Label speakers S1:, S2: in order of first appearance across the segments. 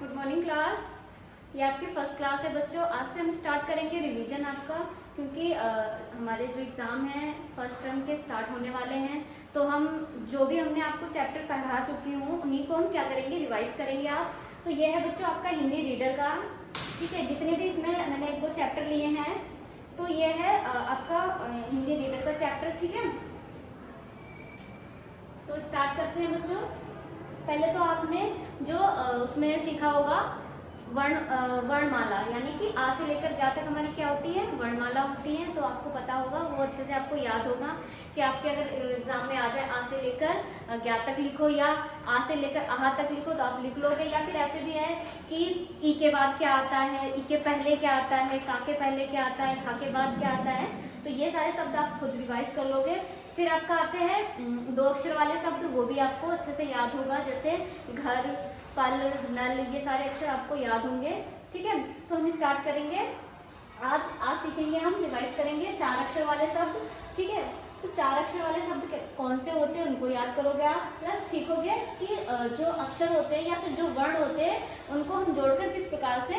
S1: Good morning class. ये आपकी first class है बच्चों। आज से हम स्टार्ट करेंगे रिवीजन आपका, क्योंकि हमारे जो एग्ज़ाम हैं फर्स्ट टर्म के स्टार्ट होने वाले हैं। तो हम जो भी हमने आपको चैप्टर पढ़ा चुकी हूँ उन्हीं को हम क्या करेंगे, रिवाइज करेंगे आप। तो ये है बच्चों आपका हिंदी रीडर का, ठीक है। जितने भी इसमें मैंने एक दो चैप्टर लिए हैं, तो ये है आपका हिंदी रीडर का चैप्टर, ठीक है। तो स्टार्ट करते हैं बच्चों। पहले तो आपने जो उसमें सीखा होगा वर्णमाला, यानी कि आ से लेकर ज्ञा तक हमारी क्या होती है, वर्णमाला होती है। तो आपको पता होगा, वो अच्छे से आपको याद होगा कि आपके अगर एग्जाम में आ जाए आ से लेकर ज्ञा तक लिखो या आ से लेकर आहा तक लिखो तो आप लिख लोगे। या फिर ऐसे भी है कि ई के बाद क्या आता है, ई के पहले क्या आता है, का के पहले क्या आता है, खा के बाद क्या आता है। तो ये सारे शब्द आप खुद रिवाइज कर लोगे। फिर आपका आते हैं दो अक्षर वाले शब्द, वो भी आपको अच्छे से याद होगा, जैसे घर, पल, नल, ये सारे अक्षर आपको याद होंगे, ठीक है। तो हम स्टार्ट करेंगे। आज सीखेंगे, हम रिवाइज करेंगे 4 अक्षर वाले शब्द, ठीक है। तो 4 अक्षर वाले शब्द कौन से होते हैं उनको याद करोगे आप, प्लस सीखोगे कि जो अक्षर होते हैं या फिर जो वर्ण होते हैं उनको हम जोड़कर किस प्रकार से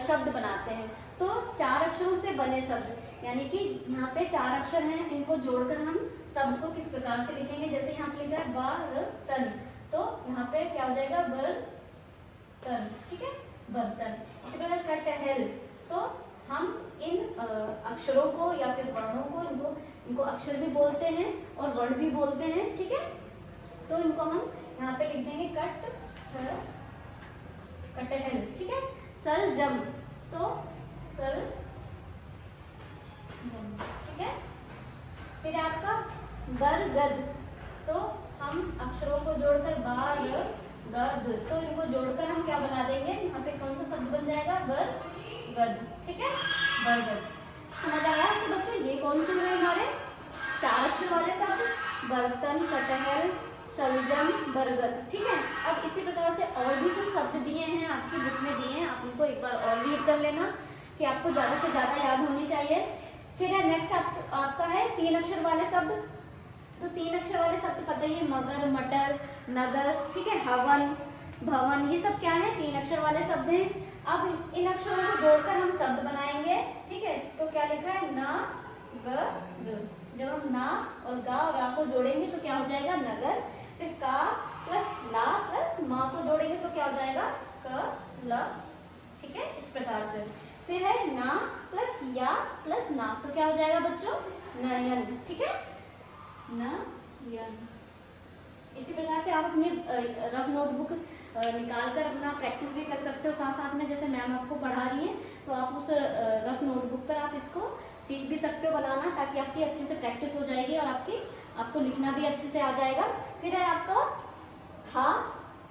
S1: शब्द बनाते हैं। तो 4 अक्षरों से बने शब्द, यानी कि यहाँ पे 4 अक्षर हैं, इनको जोड़कर हम शब्द को किस प्रकार से लिखेंगे। जैसे यहाँ पे लिखा है बर्तन, तो यहाँ पे क्या हो जाएगा, बर्तन, ठीक है, बर्तन। इसी प्रकार कटहल, तो हम इन अक्षरों को या फिर वर्णों को, इनको अक्षर भी बोलते हैं और वर्ण भी बोलते हैं, ठीक है। तो इनको हम यहाँ पे लिख देंगे कटहल, ठीक है। सलजम, तो सलजम, ठीक है। फिर आपका बरगद, तो हम अक्षरों को जोड़कर गद, तो इनको जोड़कर हम क्या बना देंगे, यहाँ पे कौन सा शब्द बन जाएगा, बरगद, ठीक है, बरगद। समझ आया आपको बच्चों, ये कौन से हुए हमारे 4 अक्षर वाले शब्द, बर्तन, कटहल, सलजम, बरगद, ठीक है। अब इसी प्रकार से और भी जो शब्द दिए हैं आपकी बुक में दिए हैं, आप उनको एक बार और रीड कर लेना कि आपको ज़्यादा से ज़्यादा याद होनी चाहिए। फिर है नेक्स्ट आपका है 3 अक्षर वाले शब्द। तो 3 अक्षर वाले शब्द पता ही है, मगर, मटर, नगर, ठीक है, हवन, भवन, ये सब क्या है, 3 अक्षर वाले शब्द हैं। अब इन अक्षरों को जोड़कर हम शब्द बनाएंगे, ठीक है। तो क्या लिखा है, ना ग, जब हम ना और गा और रा को जोड़ेंगे तो क्या हो जाएगा, नगर। फिर का प्लस ला प्लस मा को जोड़ेंगे तो क्या हो जाएगा, क ल, ठीक है, इस प्रकार से। फिर है ना प्लस या प्लस ना, तो क्या हो जाएगा बच्चों, नयन, ठीक है, नयन। इसी प्रकार से आप अपनी रफ नोटबुक निकाल कर अपना प्रैक्टिस भी कर सकते हो साथ साथ में, जैसे मैम आपको पढ़ा रही है तो आप उस रफ नोटबुक पर आप इसको सीख भी सकते हो बनाना, ताकि आपकी अच्छे से प्रैक्टिस हो जाएगी और आपको लिखना भी अच्छे से आ जाएगा। फिर है आपका हा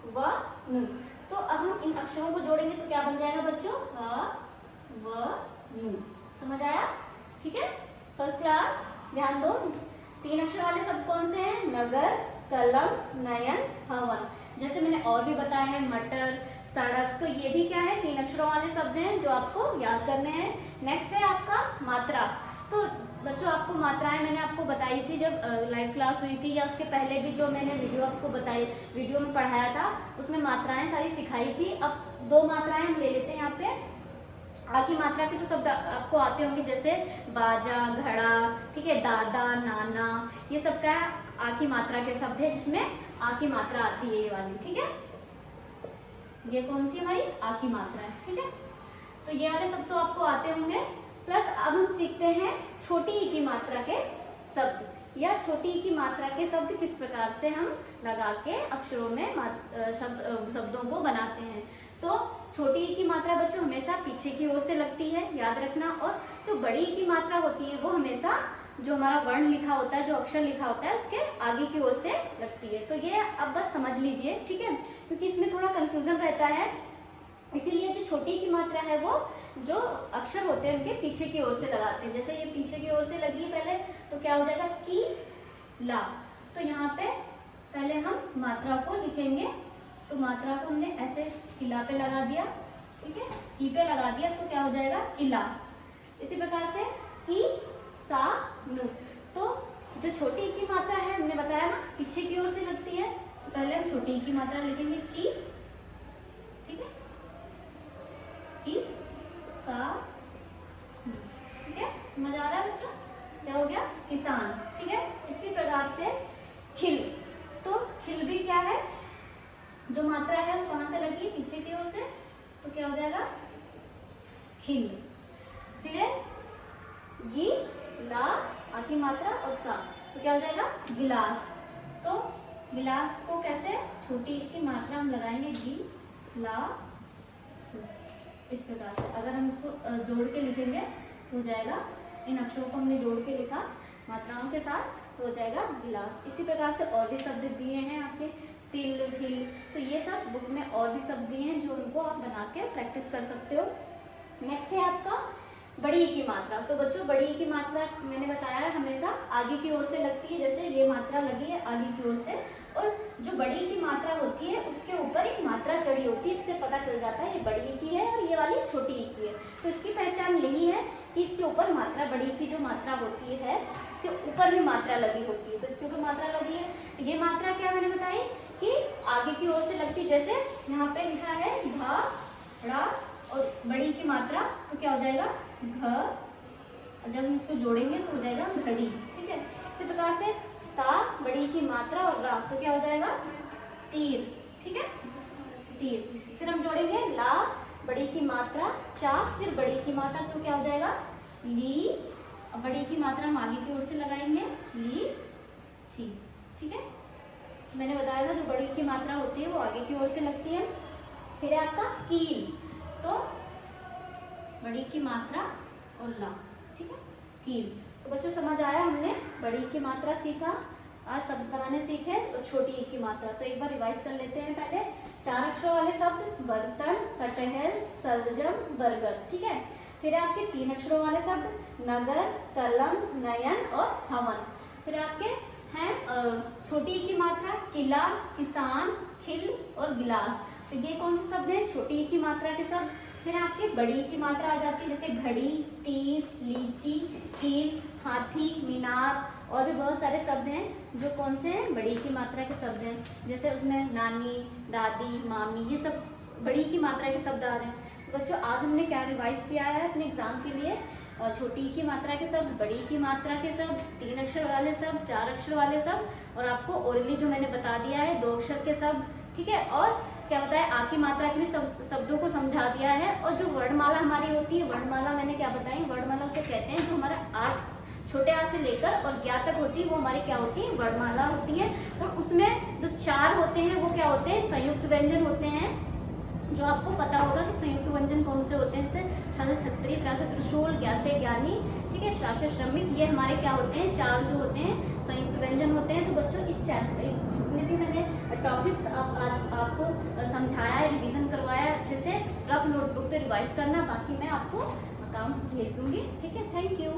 S1: व नु, तो अब हम इन अक्षरों को जोड़ेंगे तो क्या बन जाएगा बच्चों, हा व नु। समझ आया, ठीक है। फर्स्ट क्लास ध्यान दो। 3 अक्षर वाले शब्द कौन से हैं, नगर, कलम, नयन, हवन। जैसे मैंने और भी बताया है, मटर, सड़क, तो ये भी क्या है, 3 अक्षरों वाले शब्द हैं जो आपको याद करने हैं। नेक्स्ट है आपका मात्रा। तो बच्चों आपको मात्राएं मैंने आपको बताई थी जब लाइव क्लास हुई थी, या उसके पहले भी जो मैंने वीडियो आपको बताई, वीडियो में पढ़ाया था, उसमें मात्राएं सारी सिखाई थी। अब 2 मात्राएं हम ले लेते हैं यहाँ पे। आ की मात्रा के तो शब्द आपको आते होंगे, जैसे बाजा, घड़ा, ठीक है, दादा, नाना, ये सब क्या आ की मात्रा के शब्द है, जिसमें आ की मात्रा आती है, ये वाली, ठीक है। ये कौन सी हमारी आ की मात्रा है, ठीक है। तो ये वाले शब्द तो आपको आते होंगे। प्लस अब हम सीखते हैं छोटी ई की मात्रा के शब्द, या छोटी ई की मात्रा के शब्द किस प्रकार से हम लगा के अक्षरों में शब्दों को बनाते हैं। तो छोटी ई की मात्रा बच्चों हमेशा पीछे की ओर से लगती है, याद रखना। और जो बड़ी ई की मात्रा होती है वो हमेशा जो हमारा वर्ण लिखा होता है, जो अक्षर लिखा होता है, उसके आगे की ओर से लगती है। तो ये अब बस समझ लीजिए, ठीक है, क्योंकि इसमें थोड़ा कंफ्यूजन रहता है। इसीलिए जो छोटी ई की मात्रा है वो जो अक्षर होते हैं उनके पीछे की ओर से लगाते हैं। जैसे ये पीछे की ओर से लगी पहले, तो क्या हो जाएगा, की ला। तो यहाँ पे पहले हम मात्रा को लिखेंगे, तो मात्रा को हमने ऐसे इला पे लगा दिया, ठीक है, ई पे लगा दिया, तो क्या हो जाएगा, इला। इसी प्रकार से की सा नु, तो जो छोटी ई की मात्रा है हमने बताया ना पीछे की ओर से लगती है, तो पहले हम छोटी ई की मात्रा लिखेंगे की, ठीक है, किसान, ठीक है। इसी प्रकार से खिल, तो खिल भी क्या है, जो मात्रा है वो कहाँ से लगी, पीछे की ओर से, तो क्या हो जाएगा खिल। फिर है गी ला, आ की मात्रा और सा, तो क्या हो जाएगा गिलास। तो गिलास को कैसे, छोटी की मात्रा हम लगाएंगे गी ला स, इस प्रकार से। अगर हम इसको जोड़ के लिखेंगे तो हो जाएगा, इन अक्षरों को हमने जोड़ के लिखा मात्राओं के साथ, तो हो जाएगा गिलास। इसी प्रकार से और भी शब्द दिए हैं आपके, तिल हिल, तो ये सब बुक में और भी शब्द दिए हैं जो उनको आप बना के प्रैक्टिस कर सकते हो। नेक्स्ट है आपका बड़ी ई की मात्रा। तो बच्चों बड़ी ई की मात्रा मैंने बताया है हमेशा आगे की ओर से लगती है, जैसे ये मात्रा लगी है आगे की ओर से, और जो बड़ी ई की मात्रा होती है उसके ऊपर एक मात्रा चढ़ी होती है, इससे पता चल जाता है ये बड़ी ई की है और ये वाली छोटी ई की है। तो इसकी पहचान यही है कि इसके ऊपर मात्रा, बड़ी ई की जो मात्रा होती है उसके ऊपर भी मात्रा लगी होती है, तो इसके ऊपर मात्रा लगी है। तो ये मात्रा क्या मैंने बताई कि आगे की ओर से लगती, जैसे यहाँ पे लिखा है घ ड़ा और बड़ी की मात्रा, तो क्या हो जाएगा घ, जब हम इसको जोड़ेंगे तो हो जाएगा घड़ी, ठीक है। इसी प्रकार से ता बड़ी की मात्रा और रा, तो क्या हो जाएगा तीर, ठीक है तीर। फिर हम जोड़ेंगे ला बड़ी की मात्रा चा, फिर बड़ी की मात्रा, तो क्या हो जाएगा ली, बड़ी की मात्रा हम आगे की ओर से लगाएंगे ली ची, ठीक है। मैंने बताया था जो बड़ी की मात्रा होती है वो आगे की ओर से लगती है। फिर है आपका कील, तो बड़ी की मात्रा और ला, ठीक है कील। तो बच्चों समझ आया, हमने बड़ी की मात्रा सीखा, आज शब्द बनाने सीखे, तो छोटी ई की मात्रा। तो एक बार रिवाइज कर लेते हैं। पहले 4 अक्षरों वाले शब्द बर्तन, कटहल, शलजम, बरगद, ठीक है। फिर आपके 3 अक्षरों वाले शब्द नगर, कलम, नयन और हवन। फिर आपके हैं छोटी ई की मात्रा किला, किसान, खिल और गिलास। तो ये कौन से शब्द हैं, छोटी ई की मात्रा के शब्द। फिर आपके बड़ी ई की मात्रा आ जाती है, जैसे घड़ी, तीर, लीची, चील, हाथी, मीनार, और भी बहुत सारे शब्द हैं जो कौन से हैं, बड़ी की मात्रा के शब्द हैं। जैसे उसमें नानी, दादी, मामी, ये सब बड़ी की मात्रा के शब्द आ रहे हैं। तो बच्चों आज हमने क्या रिवाइज किया है अपने एग्जाम के लिए, छोटी की मात्रा के शब्द, बड़ी की मात्रा के शब्द, 3 अक्षर वाले शब्द, 4 अक्षर वाले शब्द, और आपको ओरली जो मैंने बता दिया है 2 अक्षर के शब्द, ठीक है। और क्या बताया, आ की मात्रा के भी शब्दों को समझा दिया है। और जो वर्णमाला हमारी होती है, वर्णमाला मैंने क्या बताई, वर्णमाला उसे कहते हैं जो हमारा आ, छोटे आ से लेकर और ज्ञा तक होती है, वो हमारी क्या होती है, वर्णमाला होती है। और उसमें जो 4 होते हैं वो क्या होते हैं, संयुक्त व्यंजन होते हैं, जो आपको पता होगा कि संयुक्त व्यंजन कौन से होते हैं, जैसे छंद, छत्री, त्रास, त्रिशूल, ज्ञासे, ज्ञानी, ठीक है, शासक, श्रमिक, ये हमारे क्या होते हैं, 4 जो होते हैं संयुक्त व्यंजन होते हैं। तो बच्चों इस चैप्टर, इस जितने भी मैंने टॉपिक्स आज आपको समझाया है, रिवीजन करवाया है, अच्छे से रफ नोटबुक पे रिवाइज करना, बाकी मैं आपको काम भेज दूंगी, ठीक है। Thank you.